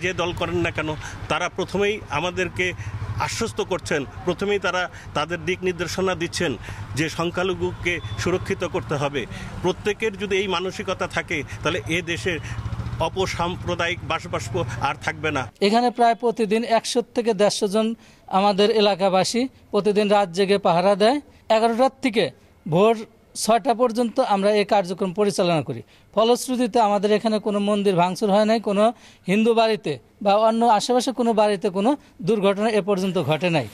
যে দল করেন না কেন তারা প্রথমেই আমাদেরকে আশ্বস্ত করছেন, প্রথমেই তারা তাদের দিক নির্দেশনা দিচ্ছেন যে সংখ্যালঘুকে সুরক্ষিত করতে হবে। প্রত্যেকের যদি এই মানসিকতা থাকে তাহলে এ দেশের অপসাম্প্রদায়িক বাসবাস্প আর থাকবে না। এখানে প্রায় প্রতিদিন 100 থেকে 150 জন আমাদের এলাকাবাসী প্রতিদিন রাত জেগে পাহারা দেয়। 11টার থেকে ভোর 6টা পর্যন্ত আমরা এই কার্যক্রম পরিচালনা করি। ফলশ্রুতিতে আমাদের এখানে কোনো মন্দির ভাঙচুর হয় নাই, কোনো হিন্দু বাড়িতে বা অন্য আশেপাশে কোনো বাড়িতে কোনো দুর্ঘটনা এ পর্যন্ত ঘটে নাই।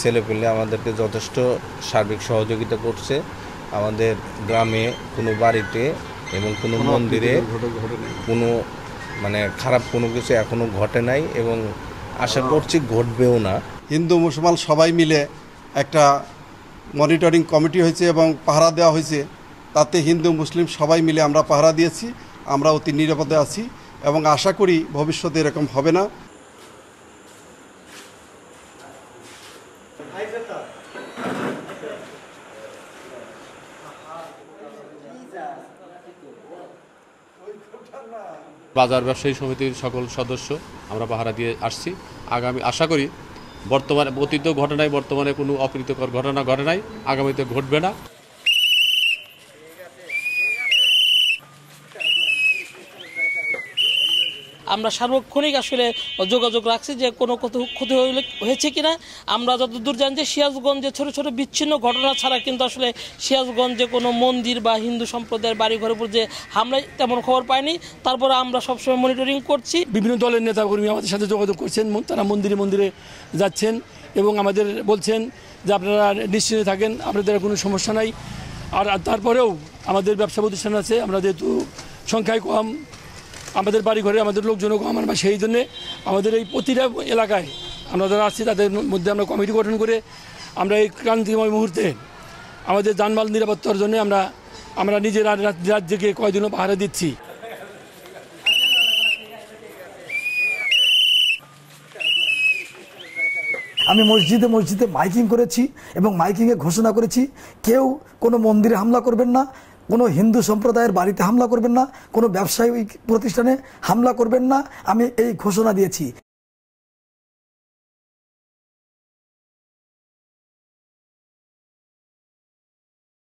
ছেলেপেলে আমাদেরকে যথেষ্ট সার্বিক সহযোগিতা করছে। আমাদের গ্রামে কোনো বাড়িতে এবং কোনো মন্দিরে কোনো খারাপ কোনো কিছু এখনো ঘটে নাই এবং আশা করছি ঘটবেও না। হিন্দু মুসলমান সবাই মিলে একটা মনিটরিং কমিটি হয়েছে এবং পাহারা দেওয়া হয়েছে। তাতে হিন্দু মুসলিম সবাই মিলে আমরা পাহারা দিয়েছি। আমরা অতি নিরাপদে আছি এবং আশা করি ভবিষ্যতে এরকম হবে না। বাজার ব্যবসায়ী সমিতির সকল সদস্য আমরা পাহারা দিয়ে আসছি। আগামী আশা করি বর্তমানে অতীত ঘটনায় বর্তমানে কোনো অপ্রীতিকর ঘটনা ঘটে নাই, আগামীতে ঘটবে না। আমরা সার্বক্ষণিক আসলে যোগাযোগ রাখছি যে কোনো ক্ষতি হয়েছে কিনা। আমরা যতদূর জানি যে সিরাজগঞ্জে ছোট ছোট বিচ্ছিন্ন ঘটনা ছাড়া কিন্তু আসলে সিরাজগঞ্জে কোনো মন্দির বা হিন্দু সম্প্রদায়ের বাড়িঘরের উপর যে হামলায় তেমন খবর পাইনি। তারপরে আমরা সবসময় মনিটরিং করছি। বিভিন্ন দলের নেতাকর্মী আমাদের সাথে যোগাযোগ করছেন, তারা মন্দিরে মন্দিরে যাচ্ছেন এবং আমাদের বলছেন যে আপনারা নিশ্চিন্তে থাকেন, আপনাদের কোনো সমস্যা নাই। আর তারপরেও আমাদের ব্যবসা প্রতিষ্ঠান আছে, আমরা যেহেতু সংখ্যায় কম, আমাদের বাড়ি ঘরে আমাদের লোকজনও কম, আমরা সেই জন্যে আমাদের এই প্রতিটা এলাকায় আমরা যারা আছি তাদের মধ্যে আমরা কমিটি গঠন করে আমরা এই ক্রান্তিময় মুহূর্তে আমাদের যানমাল নিরাপত্তার জন্য আমরা নিজের রাত জেগে কয়দিনও পাহারা দিচ্ছি। আমি মসজিদে মসজিদে মাইকিং করেছি এবং মাইকিংয়ে ঘোষণা করেছি কেউ কোনো মন্দিরে হামলা করবেন না, কোনো হিন্দু সম্প্রদায়ের বাড়িতে হামলা করবেন না, কোনো ব্যবসায়িক প্রতিষ্ঠানে হামলা করবেন না। আমি এই ঘোষণা দিয়েছি।